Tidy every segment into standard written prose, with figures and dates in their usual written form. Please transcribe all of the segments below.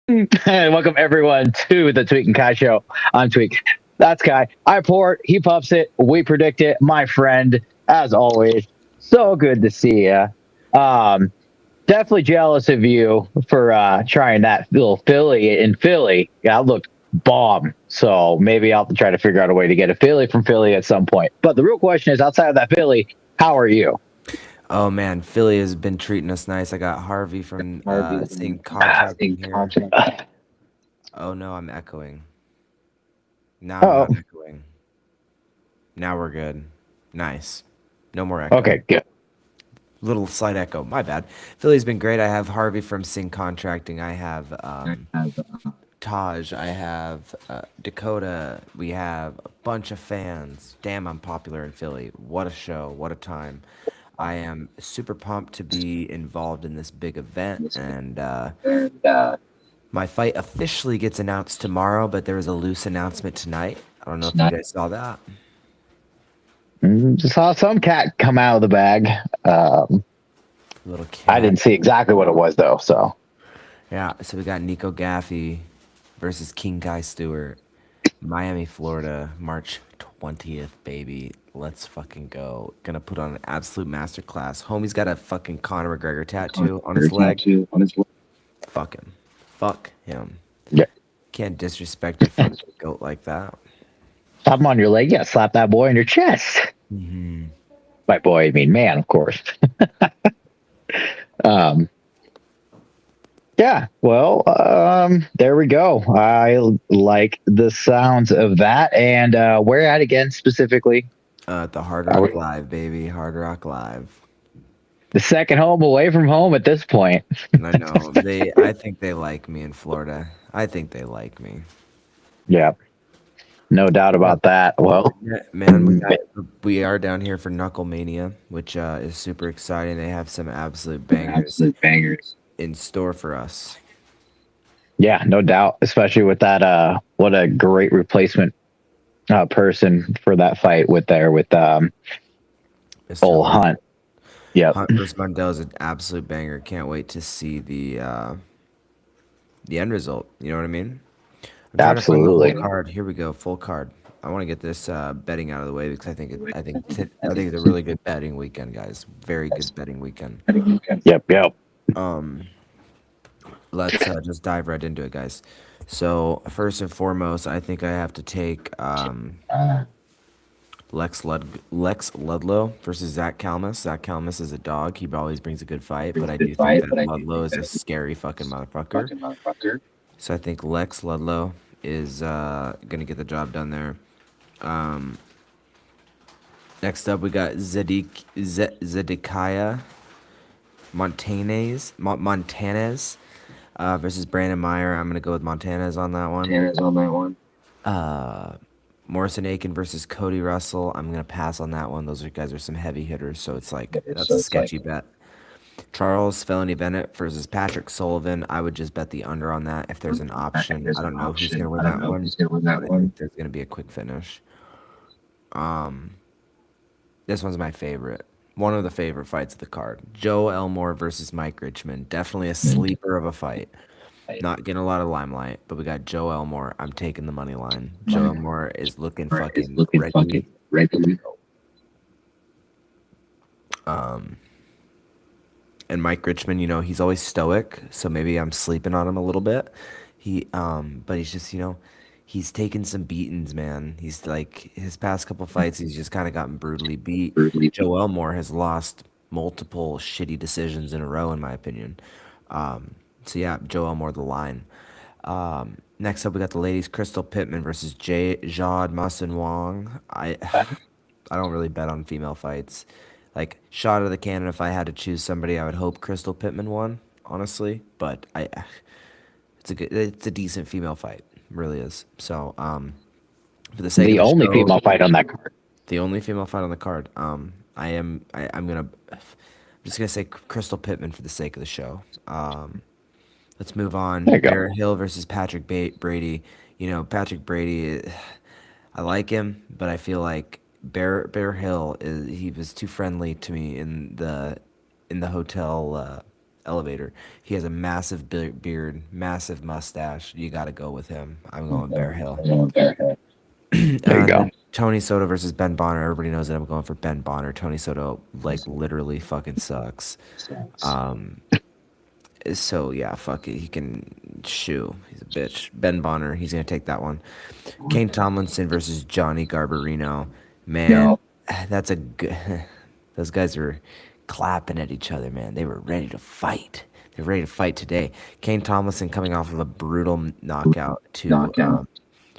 And welcome everyone to the Tweek and Kai Show. I'm Tweek. That's Kai. I pour it, he puffs it, we predict it. My friend, as always, so good to see you. Um, Definitely jealous of you for trying that little Philly in Philly. Yeah, it looked bomb. So maybe I'll have to try to figure out a way to get a Philly from Philly at some point. But the real question is, outside of that Philly, how are you? Oh man, Philly has been treating us nice. I got Harvey from seeing contracting here. Oh no, I'm echoing. Now I'm Oh, not echoing. Now we're good. Nice. No more echo. okay, good. Little slight echo. My bad. Philly's been great. I have Harvey from Sing Contracting. I have Taj. I have Dakota. We have a bunch of fans. Damn, I'm popular in Philly. What a show. What a time. I am super pumped to be involved in this big event, and my fight officially gets announced tomorrow, but there was a loose announcement tonight. I don't know if you guys saw that. Saw some cat come out of the bag. Little I cat. didn't see exactly what it was though. So Yeah, so we got Nico Gaffey versus King Guy Stewart. Miami, Florida, March 20th, baby. Let's fucking go. Gonna put on an absolute masterclass. Homie's got a fucking Conor McGregor tattoo on his leg. Fuck him. Fuck him. yeah, Can't disrespect your fucking goat like that. slap him on your leg. Yeah, slap that boy on your chest. By boy, I mean man, of course. um, yeah. Well, there we go. I like the sounds of that. And where at again specifically? The Hard Are Rock we Live, baby. Hard Rock Live. the second home away from home at this point? I know. I think they like me in Florida. I think they like me. Yeah, no doubt about that. Well, Yeah, man, we are down here for Knucklemania, which is super exciting. They have some absolute bangers in store for us. yeah, no doubt. Especially with that. What a great replacement person for that fight with Mr. old Hunt. Hunt. Yep, Hunt versus Mundell is an absolute banger. Can't wait to see the end result. You know what I mean? I'm trying to find the full absolutely. card. Here we go, full card. I want to get this betting out of the way because I think it's a really good betting weekend, guys. Very good betting weekend. Yep, yep. Um, let's just dive right into it, guys. So first and foremost, I think I have to take Lex Ludlow versus Zach Calmus. Zach Calmus is a dog. He always brings a good fight, but I do think that Ludlow is a scary fucking motherfucker. So I think Lex Ludlow is gonna get the job done there. Um, Next up, we got Zedekiah Montanez versus Brandon Meyer. I'm gonna go with Montanez on that one. Uh, Morrison Aiken versus Cody Russell. I'm gonna pass on that one. Those guys are some heavy hitters, so it's like that's a sketchy bet. Charles Felony Bennett versus Patrick Sullivan. I would just bet the under on that if there's an option. I don't know who's gonna win that one, but I think there's gonna be a quick finish. Um, this one's my favorite. One of the favorite fights of the card. Joe Elmore versus Mike Richmond. Definitely a sleeper of a fight. Not getting a lot of limelight, but we got Joe Elmore. I'm taking the money line. Joe Elmore is looking fucking ready. Um, and Mike Richmond, he's always stoic, so maybe I'm sleeping on him a little bit. But he's just, he's taken some beatings, man. He's like his past couple fights, he's just kind of gotten brutally beat. Joe Elmore has lost multiple shitty decisions in a row, in my opinion. So yeah, Joe Elmore the line. Next up, we got the ladies, Crystal Pittman versus Jade Masin Wong. I don't really bet on female fights. Like shot of the cannon, if I had to choose somebody, I would hope Crystal Pittman won, honestly. But it's a decent female fight, really is. So for the sake of The the only show, female fight on that card. the only female fight on the card. I'm just gonna say Crystal Pittman for the sake of the show. Let's move on. There you go. Barrett Hill versus Patrick Brady. Patrick Brady, I like him, but I feel like Bear Hill he was too friendly to me in the hotel elevator. He has a massive beard, massive mustache. You got to go with him. I'm going Bear Hill. There you And go. then Tony Soto versus Ben Bonner. Everybody knows that I'm going for Ben Bonner. Tony Soto, like, literally fucking sucks. Um, so yeah, fuck it. He can shoo. He's a bitch. Ben Bonner, he's gonna take that one. Kane Tomlinson versus Johnny Garbarino. Man, No. that's a good. Those guys were clapping at each other, man. They were ready to fight. They're ready to fight today. Kane Tomlinson coming off of a brutal knockout to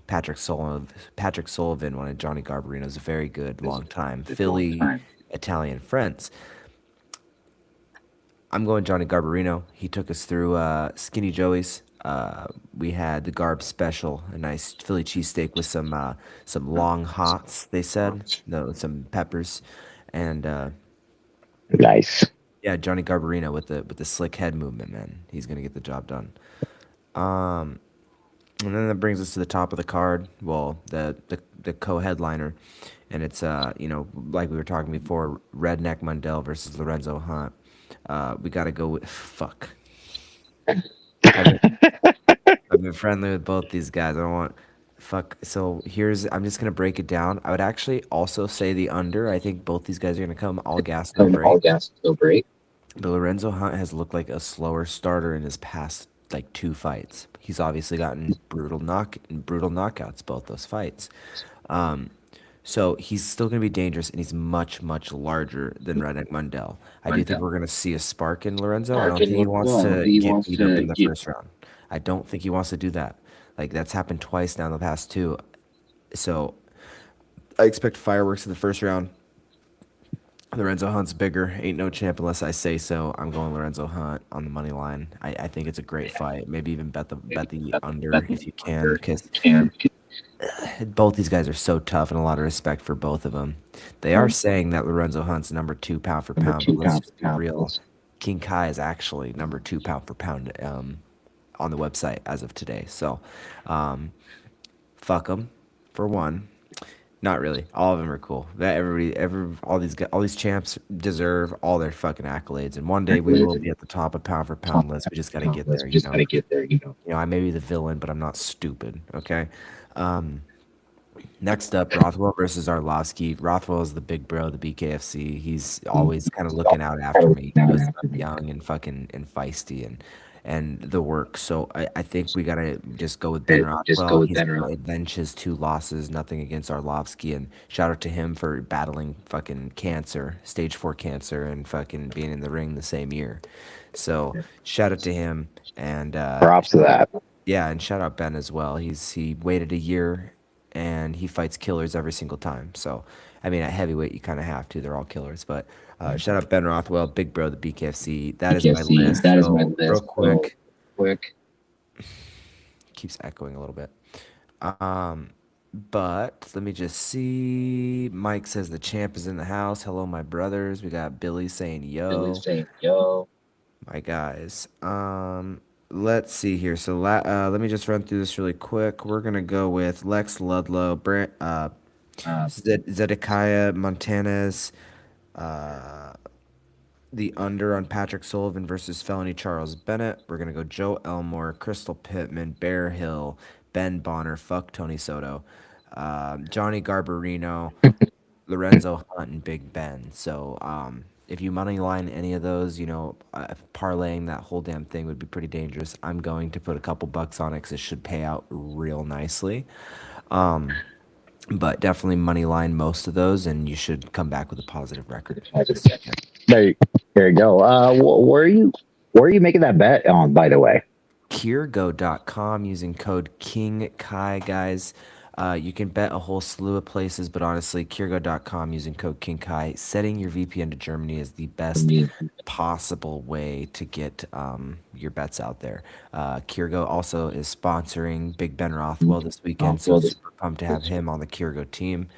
Patrick Sullivan, one of Johnny Garbarino's very good long-time Philly Italian friends. I'm going Johnny Garbarino. He took us through Skinny Joey's. We had the Garb special, a nice Philly cheesesteak with some long hots. They said no, some peppers, and Nice. yeah, Johnny Garbarino with the slick head movement. Man, he's gonna get the job done. Um, and then that brings us to the top of the card. Well, the co-headliner, and it's like we were talking before, Redneck Mundell versus Lorenzo Hunt. We gotta go with fuck. I've been, I've been friendly with both these guys. I don't want fuck. So I'm just gonna break it down. I would actually also say the under. I think both these guys are gonna come all gas, no brakes. But Lorenzo Hunt has looked like a slower starter in his past like two fights. He's obviously gotten brutal knockouts both those fights. Um, so he's still going to be dangerous, and he's much larger than Redneck Mundell. I do think we're going to see a spark in Lorenzo. I don't think he wants to get beat up in the first round. I don't think he wants to do that. Like that's happened twice now in the past two. So I expect fireworks in the first round. Lorenzo Hunt's bigger. Ain't no champ unless I say so. I'm going Lorenzo Hunt on the money line. I think it's a great fight. Maybe even bet the under if you can, because both these guys are so tough, and a lot of respect for both of them. They are saying that Lorenzo Hunt's number two pound for pound, but let's just be real. King Kai is actually number two pound for pound on the website as of today. So, fuck them for one. Not really. All of them are cool. All these champs deserve all their fucking accolades. And one day we will be at the top of pound for pound list. We just got to get there, you know. I may be the villain, but I'm not stupid. Okay. Um, Next up, Rothwell versus Arlovsky. Rothwell is the big bro, the BKFC. He's always kind of looking out after me. He was young and fucking and feisty and the work. So I think we gotta just go with Ben Rothwell. He's gonna avenge his two losses. Nothing against Arlovsky, and shout out to him for battling fucking cancer, stage 4 cancer, and fucking being in the ring the same year. So shout out to him, and Props to that. yeah, and shout out Ben as well. He waited a year and he fights killers every single time. So, I mean, at heavyweight, you kind of have to. They're all killers. But shout out Ben Rothwell, big bro, the BKFC. That is my list. So, real quick, keeps echoing a little bit. But let me just see. Mike says the champ is in the house. Hello, my brothers. We got Billy saying yo. My guys. Let's see here. So let me just run through this really quick. We're gonna go with Lex Ludlow, Zedekiah Montanez, the under on Patrick Sullivan versus Felony Charles Bennett. We're gonna go Joe Elmore, Crystal Pittman, Bear Hill, Ben Bonner, fuck Tony Soto, Johnny Garbarino, Lorenzo Hunt, and Big Ben. So if you money line any of those, parlaying that whole damn thing would be pretty dangerous. I'm going to put a couple bucks on it because it should pay out real nicely. But definitely money line most of those, and you should come back with a positive record. There you go. Where are you making that bet on, by the way? Kiergo.com using code King Kai, guys. You can bet a whole slew of places, but honestly, Kiergo.com using code King Kai. Setting your VPN to Germany is the best possible way to get your bets out there. Kiergo also is sponsoring Big Ben Rothwell this weekend, so super pumped to have him on the Kiergo team.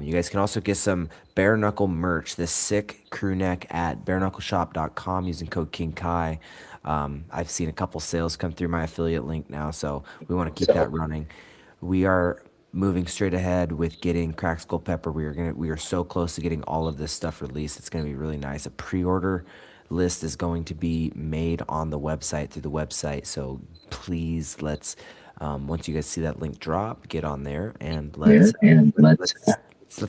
You guys can also get some bare knuckle merch, this sick crew neck at bareknuckleshop.com using code King Kai. I've seen a couple sales come through my affiliate link now, so we want to keep that running. We are moving straight ahead with getting Crack Skull Pepper. We are so close to getting all of this stuff released. It's gonna be really nice. A pre-order list is going to be made on the website through the website. So please once you guys see that link drop, get on there and let's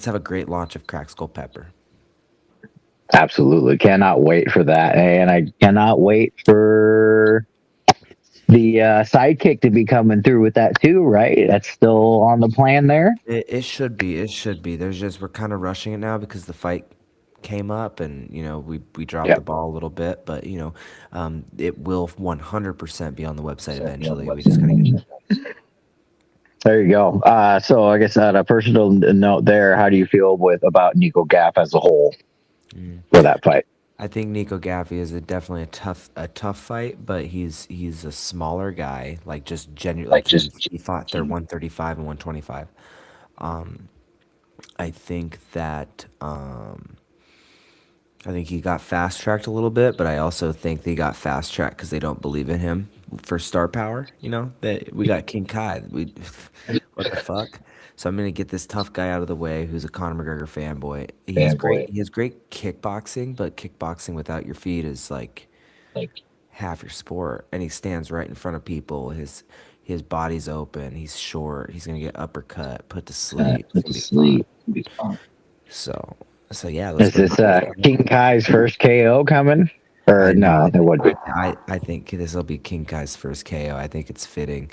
have a great launch of Crack Skull Pepper. Absolutely. Cannot wait for that. And I cannot wait for the sidekick to be coming through with that too, right? That's still on the plan there. It should be. It should be. We're kind of rushing it now because the fight came up and we dropped the Yep. ball a little bit, but it will 100% be on the website eventually. We just gotta get. There you go. So I guess on a personal note there, how do you feel about Nico Gaff as a whole for that fight? I think Nico Gaffey is definitely a tough fight, but he's a smaller guy, like just genuine, like he fought their 135 and 125. I think that I think he got fast tracked a little bit, but I also think they got fast tracked because they don't believe in him for star power. That we got King Kai. What the fuck? So I'm gonna get this tough guy out of the way, who's a Conor McGregor fanboy. He has great kickboxing, but kickboxing without your feet is like half your sport. And he stands right in front of people. His body's open. He's short. He's gonna get uppercut, put to sleep. It's gonna be fun. So yeah, Is this King Kai's first KO coming? Or no, there would be. I think this will be King Kai's first KO. I think it's fitting.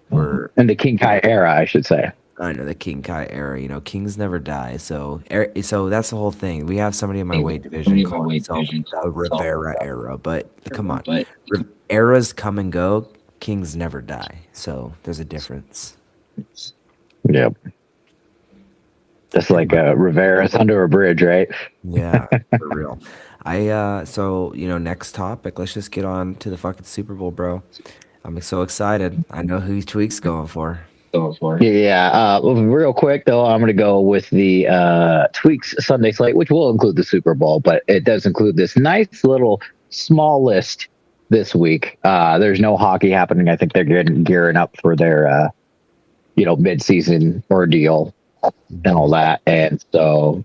We're in the King Kai era, I should say. I know the King Kai era. Kings never die. So that's the whole thing. We have somebody in my weight division called himself the Rivera era, but come on, eras come and go. Kings never die. So there's a difference. Yep. Just like Rivera's under a bridge, right? Yeah, for real. Next topic. Let's just get on to the fucking Super Bowl, bro. I'm so excited. I know who Tweek's going for. Yeah. Real quick though, I'm gonna go with the Tweeks Sunday slate, which will include the Super Bowl, but it does include this nice little small list this week. There's no hockey happening. I think they're gearing up for their mid-season ordeal and all that. And so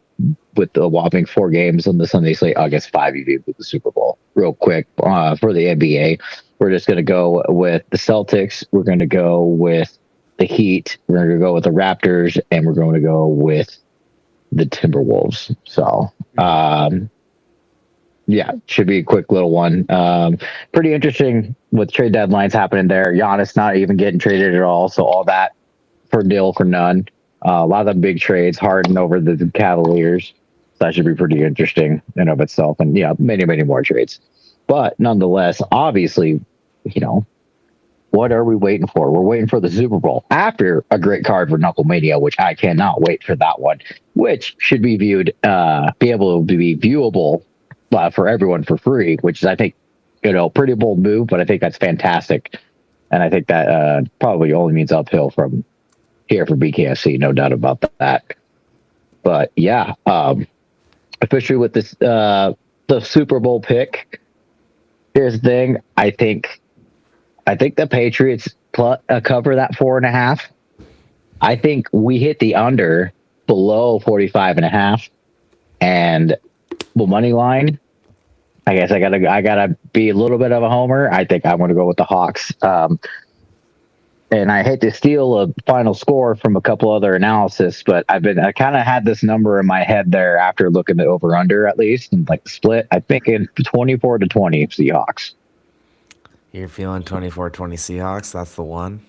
with the whopping 4 games on the Sunday slate, I guess 5 even with the Super Bowl. Real quick, for the NBA, we're just going to go with the Celtics. We're going to go with the Heat. We're going to go with the Raptors, and we're going to go with the Timberwolves. So, should be a quick little one. Pretty interesting with trade deadlines happening there. Giannis not even getting traded at all. So all that for nil for none. A lot of the big trades, Harden over the Cavaliers. So that should be pretty interesting in of itself. And many, many more trades. But nonetheless, obviously, what are we waiting for? We're waiting for the Super Bowl after a great card for Knucklemania, which I cannot wait for that one, which should be be able to be viewable for everyone for free, which is, I think, pretty bold move, but I think that's fantastic. And I think that probably only means uphill from here for BKFC, no doubt about that. But yeah, officially with this, the Super Bowl pick, here's the thing. I think the Patriots cover that 4.5. I think we hit the under below 45.5, and the money line. I guess I gotta be a little bit of a homer. I think I'm going to go with the Hawks. And I hate to steal a final score from a couple other analysis, but I kind of had this number in my head there after looking at over under at least, and like the split. I think in 24-20 Seahawks. You're feeling 24-20 Seahawks. That's the one.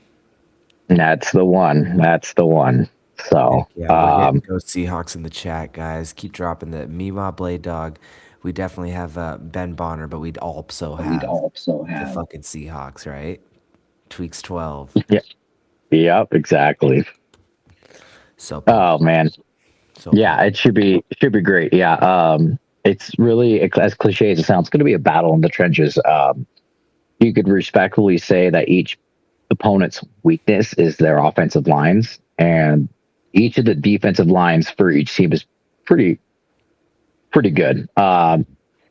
That's the one. So yeah, go Seahawks in the chat, guys. Keep dropping the Miwa Blade Dog. We definitely have Ben Bonner, but we'd also have the fucking Seahawks, right? Tweeks 12. Yeah. Yep, exactly. So man. It should be great. Yeah. It's really, as cliche as it sounds, it's going to be a battle in the trenches. You could respectfully say that each opponent's weakness is their offensive lines, and each of the defensive lines for each team is pretty good.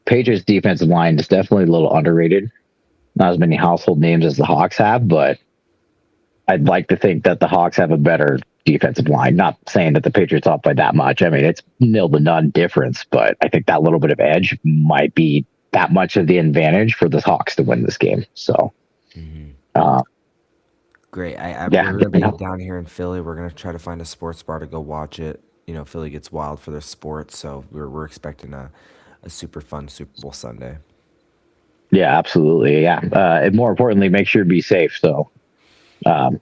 Patriots defensive line is definitely a little underrated. Not as many household names as the Hawks have, but I'd like to think that the Hawks have a better defensive line. Not saying that the Patriots off by that much. I mean, it's nil to none difference, but I think that little bit of edge might be that much of the advantage for the Hawks to win this game. So, Mm-hmm. uh, Great. yeah, We're gonna be down here in Philly. We're gonna try to find a sports bar to go watch it. You know, Philly gets wild for their sports, so we're expecting a super fun Super Bowl Sunday. yeah, absolutely, yeah. And more importantly, make sure to be safe. So, um,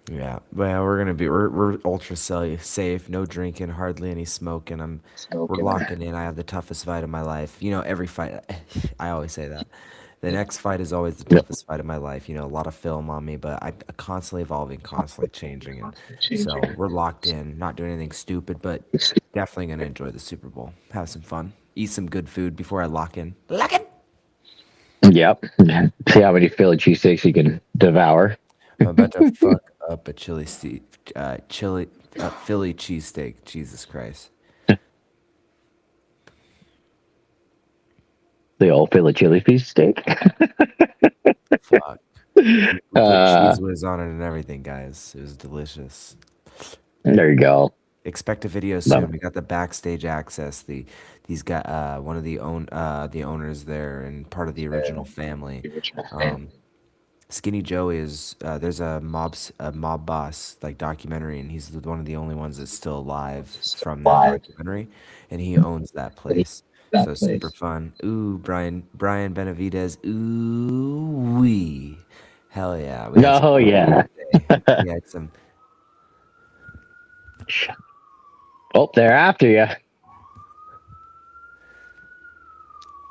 Yeah, well, we're ultra safe. No drinking, hardly any smoking. We're locking in. I have the toughest fight of my life. You know, every fight. I always say that. The next fight is always the toughest fight of my life. You know, a lot of film on me, but I'm constantly evolving, constantly changing, and so we're locked in. Not doing anything stupid, but definitely gonna enjoy the Super Bowl. Have some fun. Eat some good food before I lock in. Lock in. yep. See how many Philly cheesesteaks you can devour. I'm about to fuck up a Philly cheesesteak. Jesus Christ. The old Philly chili cheesesteak. Fuck. We put uh, cheese whiz on it and everything, guys. It was delicious. there you go. Expect a video Love soon. We got the backstage access. These got one of the owners there and part of the original family. Um, Skinny Joe is there's a mob boss like documentary, and he's one of the only ones that's still alive from that documentary, and he owns that place. So super fun. Ooh, Brian Benavidez. Ooh wee, hell yeah. We had some Oh yeah. today. We had some. Oh, they're after you.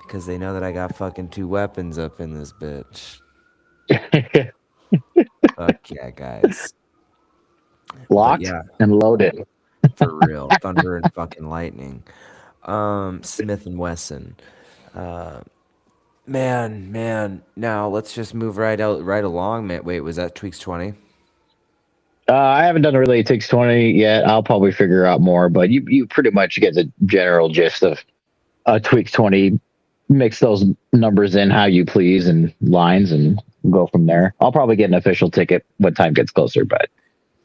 Because they know that I got fucking two weapons up in this bitch. Fuck yeah, guys. But Locked yeah, and loaded. for real. Thunder and fucking lightning. Smith and Wesson. Uh, man. Now let's just move right along, man. Wait, was that Tweaks 20? I haven't done a really takes 20 yet. I'll probably figure out more, but you pretty much get the general gist of tweaks 20. Mix those numbers in how you please and lines and go from there. I'll probably get an official ticket when time gets closer, but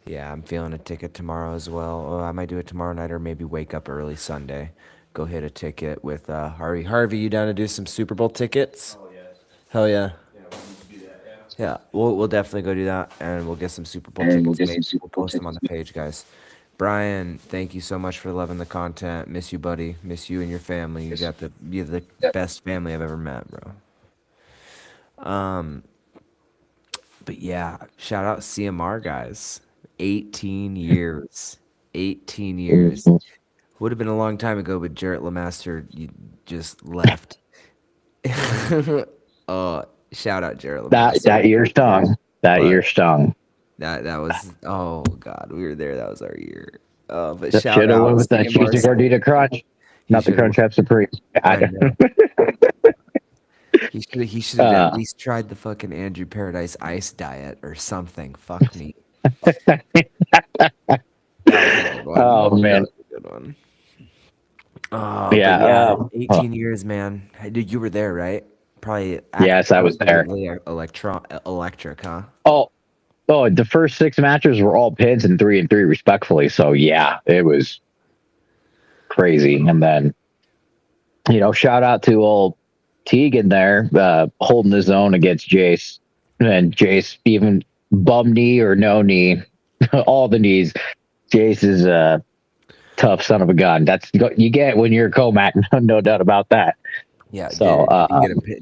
Yeah, I'm feeling a ticket tomorrow as well. I might do it tomorrow night or maybe wake up early Sunday. Go hit a ticket with Harvey. Harvey, you down to do some Super Bowl tickets? Oh yes. Hell yeah. Yeah, we need to do that. Yeah. Yeah, we'll definitely go do that, and we'll get some Super Bowl tickets made. We'll post them on the page, guys. Brian, thank you so much for loving the content. Miss you, buddy. Miss you and your family. You're the best family I've ever met, bro. Um, but yeah, shout out CMR guys. 18 years. 18 years. Would have been a long time ago, but Jarrett Lemaster you just left. Shout out Jarrett Lemaster. that ear stung. That But ear stung. that was oh god, we were there. That was our year. But That shout should have out went with that CMR. cheesy gordita crunch, not the shoulda crunch wrap supreme. I God. know. He should have at Uh, least tried the fucking Andrew Paradise Ice diet or something. Fuck me. That was a good one. oh That man, was a good one. Oh, but yeah. yeah, 18 years, man. Dude, you were there, right? Probably Yes, I was there. Electric, huh? Oh, the first six matches were all pins and 3-3 respectfully. So yeah, it was crazy. And then shout out to old Teagan there, holding his own against Jace, and Jace even bum knee or no knee, all the knees. Jace is a tough son of a gun. That's what you get when you're a Comac, no doubt about that. Yeah. So,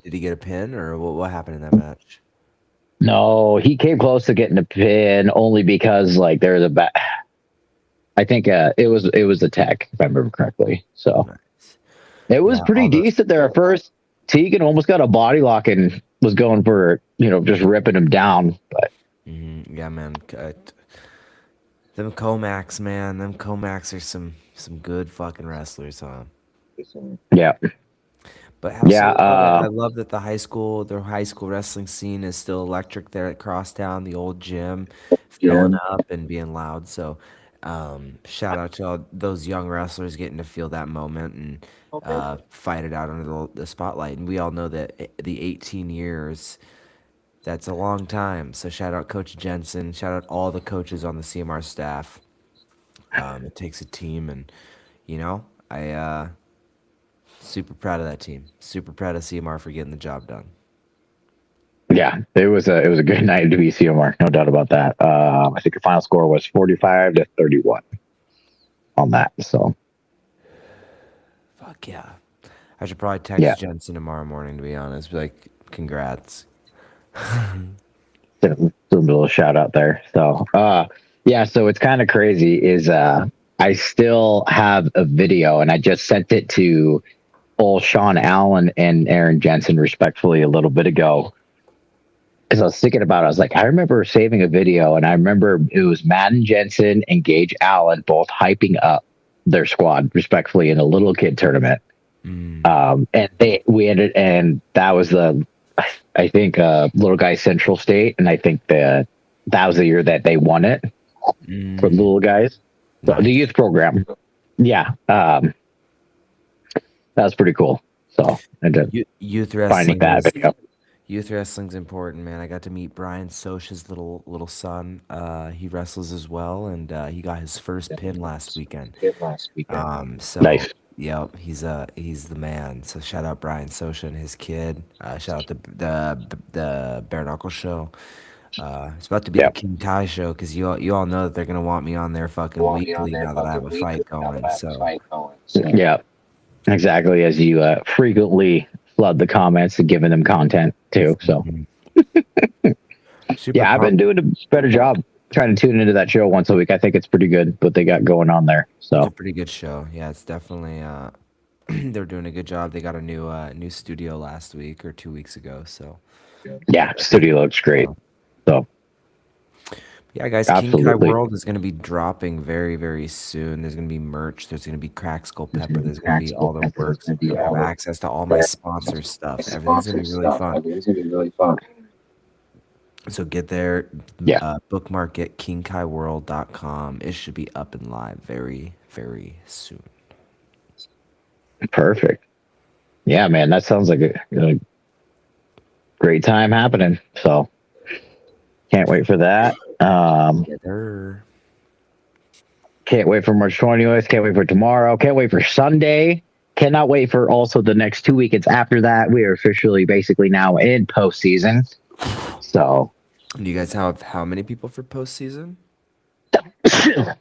Did he get a pin, or what happened in that match? no, he came close to getting a pin only because like there was a I think it was a tech if I remember correctly. So Nice. it was Yeah, pretty decent there at first. Teagan almost got a body lock and was going for just ripping him down, but Yeah, man. Them Comacs, man. Them Comacs are some good fucking wrestlers, huh? yeah, But yeah. absolutely, I love that the high school wrestling scene is still electric there at Crosstown, the old gym, filling up and being loud. So, shout out to all those young wrestlers getting to feel that moment and fight it out under the spotlight. And we all know that the 18 years That's a long time. So shout out Coach Jensen. Shout out all the coaches on the CMR staff. It takes a team, and you know, super proud of that team. Super proud of CMR for getting the job done. Yeah, it was a good night to be CMR, no doubt about that. I think the final score was 45-31 on that. So Fuck yeah. I should probably yeah, text Jensen tomorrow morning, to be honest. Be like, congrats. a little shout out there. So yeah, so it's kind of crazy. Is I still have a video, and I just sent it to both Sean Allen and Aaron Jensen respectfully a little bit ago because I was thinking about it. I was like, I remember saving a video, and I remember it was Madden Jensen and Gage Allen both hyping up their squad respectfully in a little kid tournament. Mm. And we ended, and that was I think little guy Central State, and I think that was the year that they won it for the little guys, Nice. the youth program. Yeah, that was pretty cool. So I ended up Youth finding wrestling that is video. youth wrestling's important, man. I got to meet Brian Soch's little son. He wrestles as well, and he got his first pin last weekend. So Nice. yeah, he's the man. So shout out Brian Socha and his kid. Shout out the Bare Knuckle show. It's about to be the Yeah. King Kai show because you all know that they're gonna want me on there fucking weekly now that I have a fight going. So Yeah, exactly. As you frequently flood the comments and giving them content too. So super yeah, I've been doing a better job trying to tune into that show once a week. I think it's pretty good what they got going on there. It's So a pretty good show. Yeah, it's definitely they're doing a good job. They got a new studio last week or 2 weeks ago. So yeah, studio looks great. So yeah, guys, King Kai absolutely. World is going to be dropping very, very soon. There's going to be merch. There's going to be Crack Skull Pepper. There's going to be all the works. You're going to have access to all my sponsor stuff. Everything's going to be really fun. So get there, Yeah, bookmark it, kingkaiworld.com. It should be up and live very, very soon. perfect. Yeah, man, that sounds like a great time happening. So can't wait for that. There. Can't wait for March 20th. Can't wait for tomorrow. Can't wait for Sunday. Cannot wait for also the next 2 weekends after that. We are officially basically now in postseason. So Do you guys have how many people for postseason? I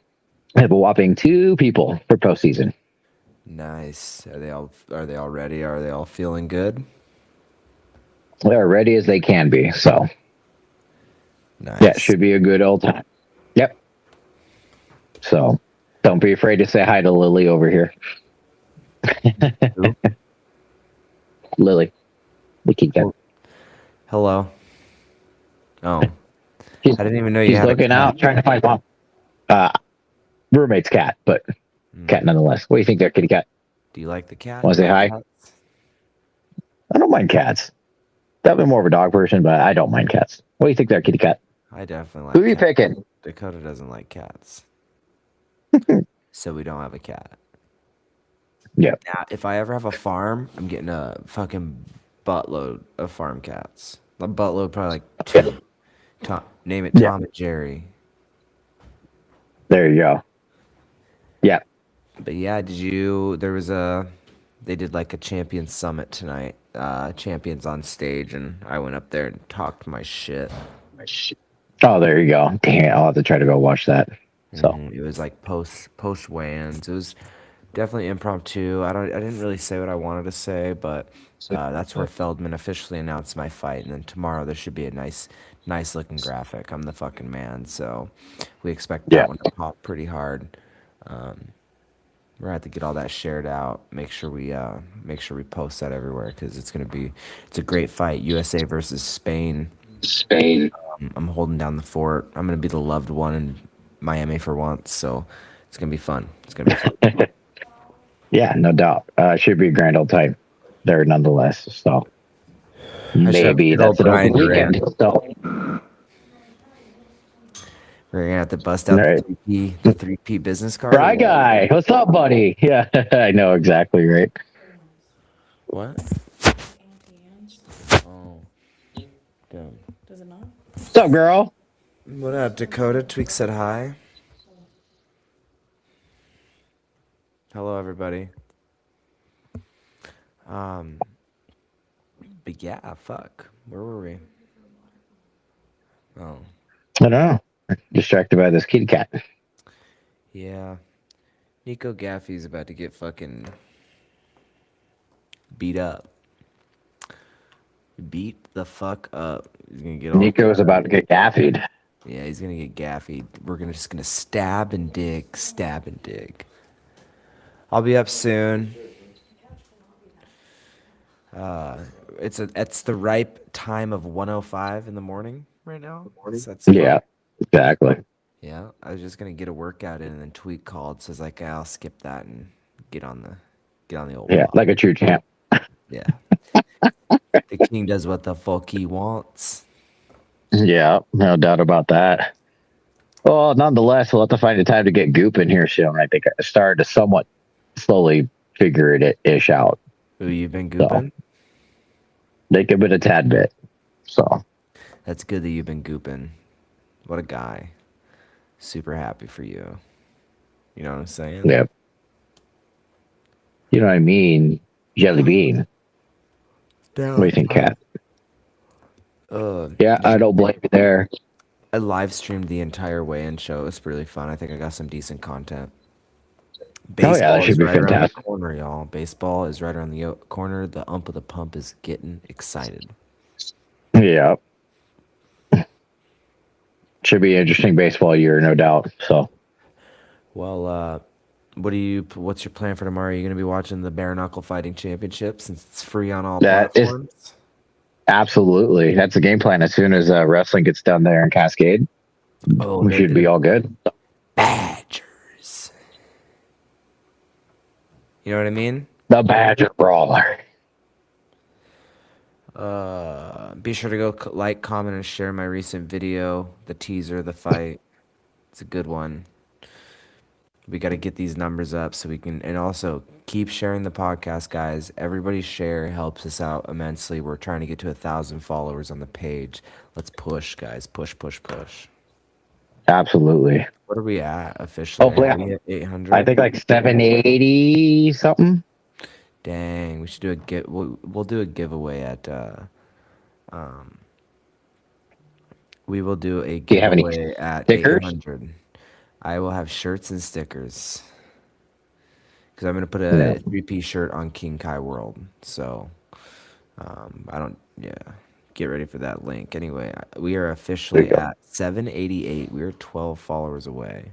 have a whopping 2 people for postseason. Nice. Are they all ready? Are they all feeling good? They're ready as they can be. So Nice. yeah, it should be a good old time. Yep. So don't be afraid to say hi to Lily over here. Who? Lily. We keep that. Hello. Oh, She's, I didn't even know you she's had a looking cat. out, trying to find mom. Roommate's cat, but cat nonetheless. What do you think there, kitty cat? Do you like the cat? Want to say Do you hi? like cats? I don't mind cats. Definitely more of a dog person, but I don't mind cats. What do you think there, kitty cat? I definitely Who like are you cats. picking? Dakota doesn't like cats, so we don't have a cat. Yeah. Now, if I ever have a farm, I'm getting a fucking buttload of farm cats. A buttload, probably like 2. Name it Yeah. Tom and Jerry. There you go. Yeah. But yeah, they did like a champion summit tonight. Champions on stage, and I went up there and talked my shit. Oh, there you go. Damn, I'll have to try to go watch that. So It was like post weigh-ins. It was definitely impromptu. I didn't really say what I wanted to say, but that's where Feldman officially announced my fight. And then tomorrow there should be a nice looking graphic. I'm the fucking man, so we expect that Yeah. one to pop pretty hard. We're gonna have to get all that shared out. Make sure we post that everywhere because it's a great fight. USA versus Spain. I'm holding down the fort. I'm gonna be the loved one in Miami for once, so it's gonna be fun. It's gonna be fun. yeah, no doubt. Should be a grand old time there nonetheless. So should have maybe good old that's an open Brian weekend. So We're gonna have to bust out Right. the 3P business card. Fry guy, what's up, buddy? Yeah, I know exactly right. What? Oh, damn. Does it not? What's up, girl? What up, Dakota? Tweek said hi. Hello, everybody. But yeah, fuck. Where were we? Oh, I don't know. Distracted by this kitty cat. yeah. Nico Gaffey's about to get fucking beat up. Beat the fuck up. He's gonna get all. Nico is about to get gaffied. Yeah, he's gonna get gaffy. We're just gonna stab and dig, stab and dig. I'll be up soon. It's the ripe time of 1:05 in the morning right now. So that's fun. Yeah, exactly. Yeah, I was just gonna get a workout in, and then Tweek called, so I was like, I'll skip that and get on the old. Yeah, block. like a true champ. Yeah. The king does what the fuck he wants. Yeah, no doubt about that. Well, nonetheless, we'll have to find a time to get Goop in here soon. I think I started to somewhat slowly figure it-ish out. Who you've been gooping? They give it a tad bit. So That's good that you've been gooping. What a guy. Super happy for you. You know what I'm saying? yeah. You know what I mean? Jelly bean. What do you think, Kat? Yeah, I don't blame you there. I live streamed the entire weigh-in show. It was really fun. I think I got some decent content. Oh yeah, that should is be right around the fantastic. corner, y'all. Baseball is right around the corner. The ump of the pump is getting excited. Yeah. Should be an interesting baseball year, no doubt. So, Well, what's your plan for tomorrow? Are you going to be watching the Bare Knuckle Fighting Championship since it's free on all platforms? Absolutely. That's the game plan. As soon as wrestling gets done there in Cascade, we should be all good. Badgers. You know what I mean? The Badger Brawler. Be sure to go like, comment, and share my recent video, the teaser of the fight. It's a good one. We got to get these numbers up so we can, and also keep sharing the podcast, guys. Everybody's share helps us out immensely. We're trying to get to 1,000 followers on the page. Let's push, guys. Push. Absolutely. What are we at officially? Hopefully, Are we at 800? I think like 780 something. Dang, we should do we'll do a giveaway at we will do a Do you have any giveaway at stickers? 800. I will have shirts and stickers because I'm gonna put a 3-piece shirt on King Kai World. So get ready for that link. Anyway, we are officially at 788. We're 12 followers away.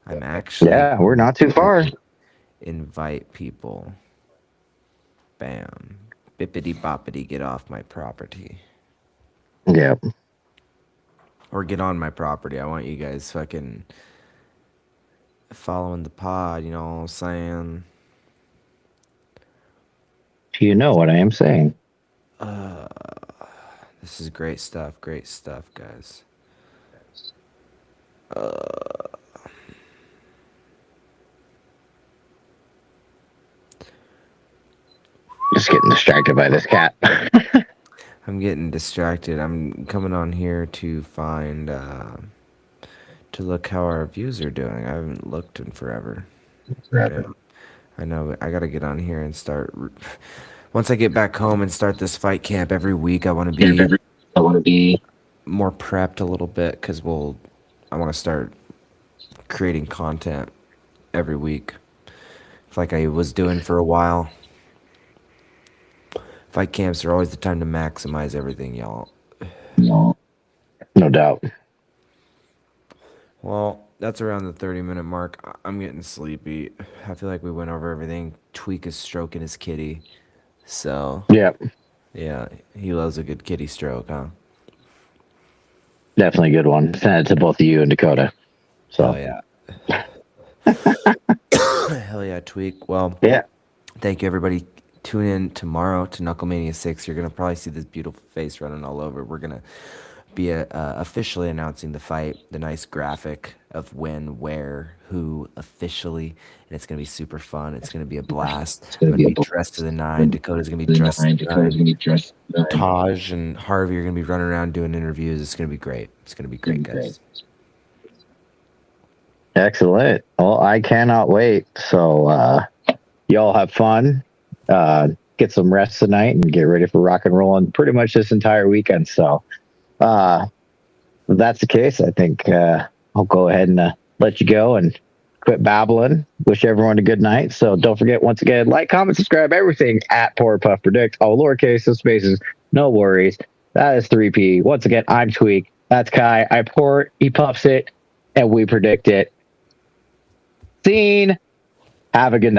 I'm actually we're not too far. Invite people. Bam. Bippity boppity, get off my property. Yep. Or get on my property. I want you guys fucking following the pod, you know what I'm saying? You know what I am saying. This is great stuff, guys. Just getting distracted by this cat. I'm getting distracted. I'm coming on here to find, to look how our views are doing. I haven't looked in forever. Yeah. I know. I gotta get on here and start. Once I get back home and start this fight camp every week, I want to be more prepped a little bit because I want to start creating content every week, like I was doing for a while. Fight camps are always the time to maximize everything, y'all. No doubt. Well, that's around the 30-minute mark. I'm getting sleepy. I feel like we went over everything. Tweek is stroking his kitty. So, Yep. yeah, he loves a good kitty stroke, huh? Definitely a good one. Send it to both of you and Dakota. So, Oh, yeah. Hell yeah, Tweek. Well, yeah. thank you, everybody. Tune in tomorrow to Knucklemania 6. You're going to probably see this beautiful face running all over. We're going to be officially announcing the fight, the nice graphic of when, where, who officially, and it's gonna be super fun. It's gonna be a blast. I'm gonna be dressed to the nine. Dakota's gonna be dressed to the nine. Taj and Harvey are gonna be running around doing interviews. It's gonna be great. It's gonna be great, guys. Excellent. Well, I cannot wait. So y'all have fun. Get some rest tonight and get ready for rock and roll on pretty much this entire weekend. So if that's the case, I think I'll go ahead and let you go and quit babbling. Wish everyone a good night. So don't forget, once again, like, comment, subscribe, everything at Pour Puff Predict. All lowercase, no spaces, no worries. That is 3P. Once again, I'm Tweek. That's Kai. I pour it, he puffs it, and we predict it. Scene. Have a good night.